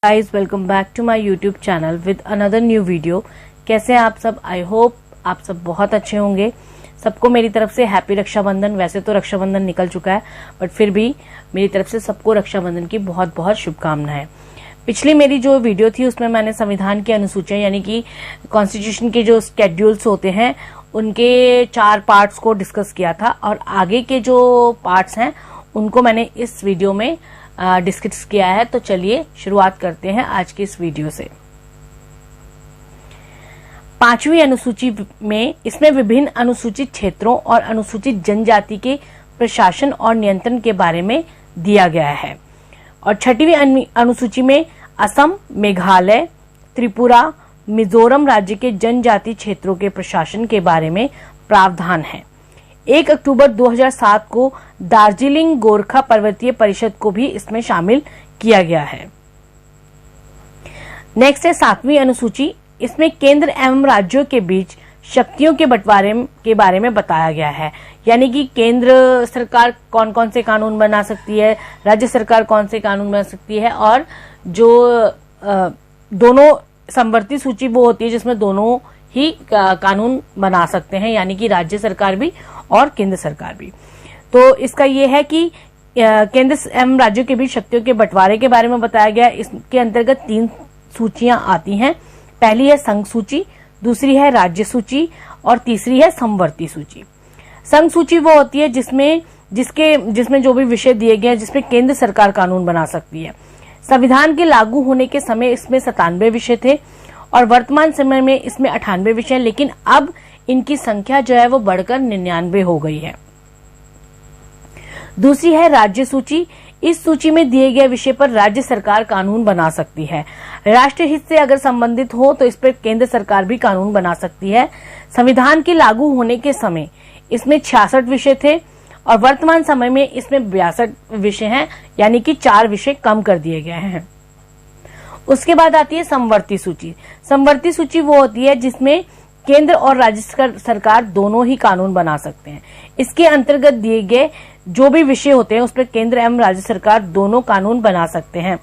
Guys, welcome back to my YouTube channel with another new video. कैसे हैं आप सब? आई होप आप सब बहुत अच्छे होंगे। सबको मेरी तरफ से हैप्पी रक्षाबंधन। वैसे तो रक्षाबंधन निकल चुका है, बट फिर भी मेरी तरफ से सबको रक्षाबंधन की बहुत बहुत शुभकामनाएं। पिछली मेरी जो वीडियो थी उसमें मैंने संविधान की अनुसूचियां यानी कि कॉन्स्टिट्यूशन के जो स्केड्यूल्स होते हैं उनके 4 पार्ट्स को डिस्कस किया था, और आगे के जो पार्ट्स हैं उनको मैंने इस वीडियो में डिस्कस किया है। तो चलिए शुरुआत करते हैं आज की इस वीडियो से। 5वीं अनुसूची में इसमें विभिन्न अनुसूचित क्षेत्रों और अनुसूचित जनजाति के प्रशासन और नियंत्रण के बारे में दिया गया है। और 6वीं अनुसूची में असम, मेघालय, त्रिपुरा, मिजोरम राज्य के जनजाति क्षेत्रों के प्रशासन के बारे में प्रावधान है। 1 अक्टूबर 2007 को दार्जिलिंग गोरखा पर्वतीय परिषद को भी इसमें शामिल किया गया है। नेक्स्ट है 7वीं अनुसूची। इसमें केंद्र एवं राज्यों के बीच शक्तियों के बंटवारे के बारे में बताया गया है, यानी कि केंद्र सरकार कौन कौन से कानून बना सकती है, राज्य सरकार कौन से कानून बना सकती है, और जो दोनों समवर्ती सूची वो होती है जिसमें दोनों ही कानून बना सकते हैं, यानी कि राज्य सरकार भी और केंद्र सरकार भी। तो इसका ये है कि केंद्र एवं राज्यों के बीच शक्तियों के बंटवारे के बारे में बताया गया। इसके अंतर्गत 3 सूचियां आती हैं। पहली है संघ सूची, दूसरी है राज्य सूची और तीसरी है समवर्ती सूची। संघ सूची वो होती है जिसमें जो भी विषय दिए गए हैं जिसमें केंद्र सरकार कानून बना सकती है। संविधान के लागू होने के समय इसमें 97 विषय थे और वर्तमान समय में इसमें 98 विषय, लेकिन अब इनकी संख्या जो है वो बढ़कर 99 हो गई है। दूसरी है राज्य सूची। इस सूची में दिए गए विषय पर राज्य सरकार कानून बना सकती है। राष्ट्रीय हित से अगर संबंधित हो तो इस पर केंद्र सरकार भी कानून बना सकती है। संविधान के लागू होने के समय इसमें 66 विषय थे और वर्तमान समय में इसमें 62 विषय हैं, यानी कि 4 विषय कम कर दिए गए हैं। उसके बाद आती है समवर्ती सूची। समवर्ती सूची वो होती है जिसमें केंद्र और राज्य सरकार दोनों ही कानून बना सकते हैं। इसके अंतर्गत दिए गए जो भी विषय होते हैं उस पर केंद्र एवं राज्य सरकार दोनों कानून बना सकते हैं,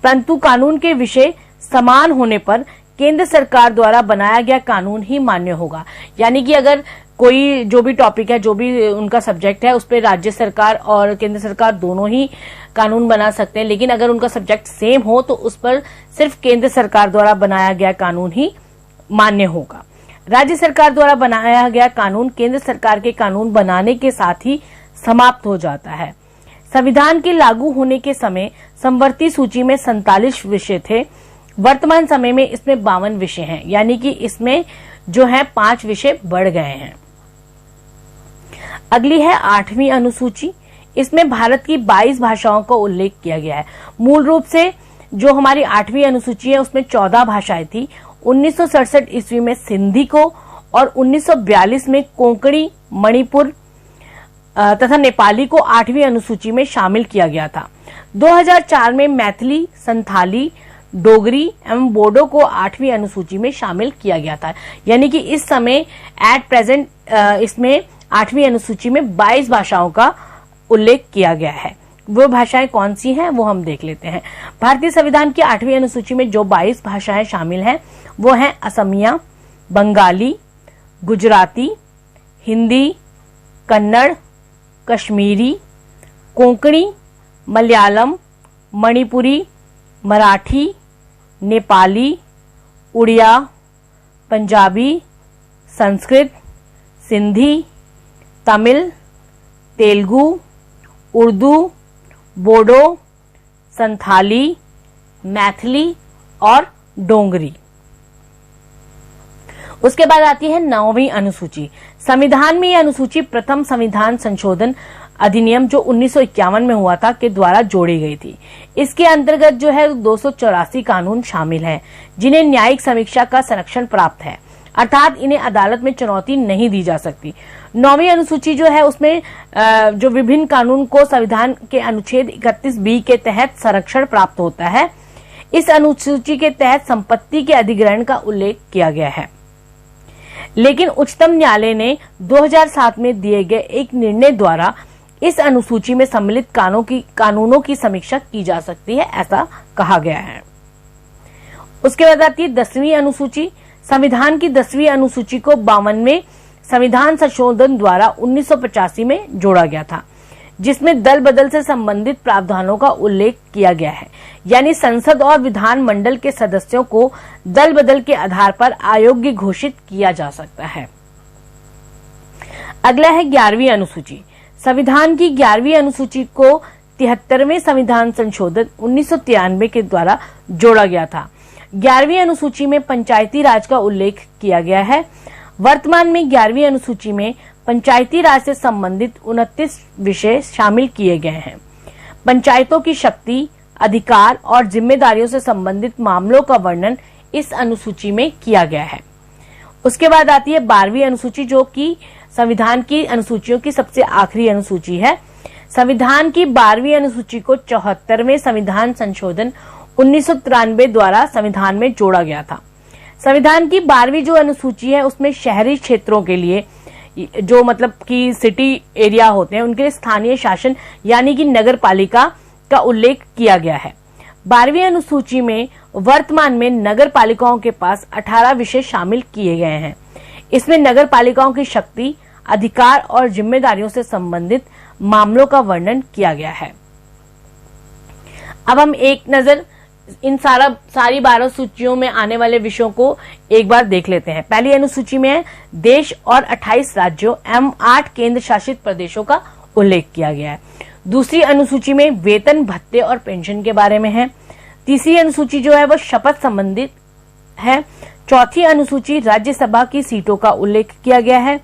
परंतु कानून के विषय समान होने पर केंद्र सरकार द्वारा बनाया गया कानून ही मान्य होगा। यानी कि अगर कोई जो भी टॉपिक है, जो भी उनका सब्जेक्ट है, उस पर राज्य सरकार और केंद्र सरकार दोनों ही कानून बना सकते हैं, लेकिन अगर उनका सब्जेक्ट सेम हो तो उस पर सिर्फ केंद्र सरकार द्वारा बनाया गया कानून ही मान्य होगा। राज्य सरकार द्वारा बनाया गया कानून केंद्र सरकार के कानून बनाने के साथ ही समाप्त हो जाता है। संविधान के लागू होने के समय समवर्ती सूची में 47 विषय थे। वर्तमान समय में इसमें 52 विषय हैं, यानी कि इसमें जो है 5 विषय बढ़ गए हैं। अगली है 8वीं अनुसूची। इसमें भारत की 22 भाषाओं का उल्लेख किया गया है। मूल रूप से जो हमारी 8वीं अनुसूची है उसमें 14 भाषाएं थी। 1967 ईस्वी में सिंधी को और 1942 में कोंकणी, मणिपुर तथा नेपाली को 8वीं अनुसूची में शामिल किया गया था। 2004 में मैथिली, संथाली, डोगरी एवं बोडो को 8वीं अनुसूची में शामिल किया गया था। यानी कि इस समय एट प्रेजेंट इसमें 8वीं अनुसूची में 22 भाषाओं का उल्लेख किया गया है। वो भाषाएं कौन सी हैं वो हम देख लेते हैं। भारतीय संविधान की 8वीं अनुसूची में जो 22 भाषाएं शामिल हैं वो हैं असमिया, बंगाली, गुजराती, हिंदी, कन्नड़, कश्मीरी, कोंकणी, मलयालम, मणिपुरी, मराठी, नेपाली, उड़िया, पंजाबी, संस्कृत, सिंधी, तमिल, तेलुगु, उर्दू, बोडो, संथाली, मैथिली और डोंगरी। उसके बाद आती है 9वीं अनुसूची। संविधान में यह अनुसूची प्रथम संविधान संशोधन अधिनियम जो 1951 में हुआ था के द्वारा जोड़ी गई थी। इसके अंतर्गत जो है 284 कानून शामिल हैं जिन्हें न्यायिक समीक्षा का संरक्षण प्राप्त है, अर्थात इन्हें अदालत में चुनौती नहीं दी जा सकती। 9वीं अनुसूची जो है उसमें जो विभिन्न कानून को संविधान के अनुच्छेद 31B के तहत संरक्षण प्राप्त होता है। इस अनुसूची के तहत संपत्ति के अधिग्रहण का उल्लेख किया गया है, लेकिन उच्चतम न्यायालय ने 2007 में दिए गए एक निर्णय द्वारा इस अनुसूची में सम्मिलित कानूनों की समीक्षा की जा सकती है, ऐसा कहा गया है। उसके बाद आती है 10वीं अनुसूची। संविधान की 10वीं अनुसूची को 52वें संविधान संशोधन द्वारा 1985 में जोड़ा गया था, जिसमें दल बदल से संबंधित प्रावधानों का उल्लेख किया गया है। यानी संसद और विधान मंडल के सदस्यों को दल बदल के आधार पर अयोग्य घोषित किया जा सकता है। अगला है 11वीं अनुसूची। संविधान की 11वीं अनुसूची को 73वें संविधान संशोधन 1993 के द्वारा जोड़ा गया था। 11वीं अनुसूची में पंचायती राज का उल्लेख किया गया है। वर्तमान में 11वीं अनुसूची में पंचायती राज से संबंधित 29 विषय शामिल किए गए हैं। पंचायतों की शक्ति, अधिकार और जिम्मेदारियों से संबंधित मामलों का वर्णन इस अनुसूची में किया गया है। उसके बाद आती है 12वीं अनुसूची, जो कि संविधान की अनुसूचियों की सबसे आखिरी अनुसूची है। संविधान की 12वीं अनुसूची को 74वें संविधान संशोधन 1993 द्वारा संविधान में जोड़ा गया था। संविधान की 12वीं जो अनुसूची है उसमें शहरी क्षेत्रों के लिए, जो मतलब कि सिटी एरिया होते हैं, उनके लिए स्थानीय शासन यानी कि नगर पालिका का उल्लेख किया गया है। 12वीं अनुसूची में वर्तमान में नगर पालिकाओं के पास 18 विषय शामिल किए गए हैं। इसमें नगर पालिकाओं की शक्ति, अधिकार और जिम्मेदारियों से संबंधित मामलों का वर्णन किया गया है। अब हम एक नजर इन सारी 12 सूचियों में आने वाले विषयों को एक बार देख लेते हैं। पहली अनुसूची में है देश और 28 राज्यों एवं 8 केंद्र शासित प्रदेशों का उल्लेख किया गया है। दूसरी अनुसूची में वेतन, भत्ते और पेंशन के बारे में है। तीसरी अनुसूची जो है वो शपथ संबंधित है। चौथी अनुसूची राज्यसभा की सीटों का उल्लेख किया गया है।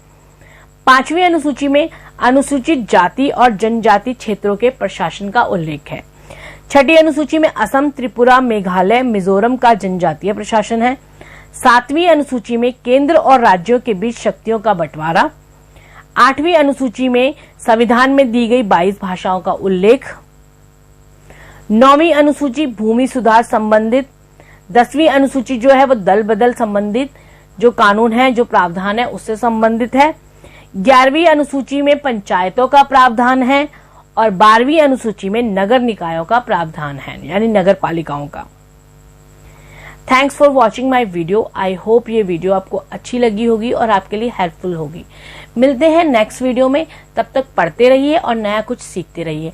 5वीं अनुसूची में अनुसूचित जाति और जनजाति क्षेत्रों के प्रशासन का उल्लेख है। 6ठी अनुसूची में असम, त्रिपुरा, मेघालय, मिजोरम का जनजातीय प्रशासन है। 7वीं अनुसूची में केंद्र और राज्यों के बीच शक्तियों का बंटवारा। 8वीं अनुसूची में संविधान में दी गई 22 भाषाओं का उल्लेख। 9वीं अनुसूची भूमि सुधार संबंधित। 10वीं अनुसूची जो है वो दल बदल संबंधित जो कानून है, जो प्रावधान है, उससे संबंधित है। 11वीं अनुसूची में पंचायतों का प्रावधान है और 12वीं अनुसूची में नगर निकायों का प्रावधान है, यानी नगर पालिकाओं का। Thanks for watching my video. I hope ये वीडियो आपको अच्छी लगी होगी और आपके लिए हेल्पफुल होगी। मिलते हैं नेक्स्ट वीडियो में, तब तक पढ़ते रहिए और नया कुछ सीखते रहिए।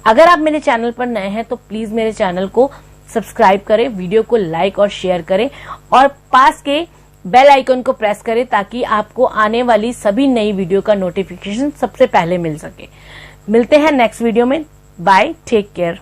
अगर आप मेरे चैनल पर नए हैं तो प्लीज मेरे चैनल को सब्सक्राइब करें, वीडियो को लाइक और शेयर करें और पास के बेल आइकन को प्रेस करें ताकि आपको आने वाली सभी नई वीडियो का नोटिफिकेशन सबसे पहले मिल सके। मिलते हैं नेक्स्ट वीडियो में। Bye, take care.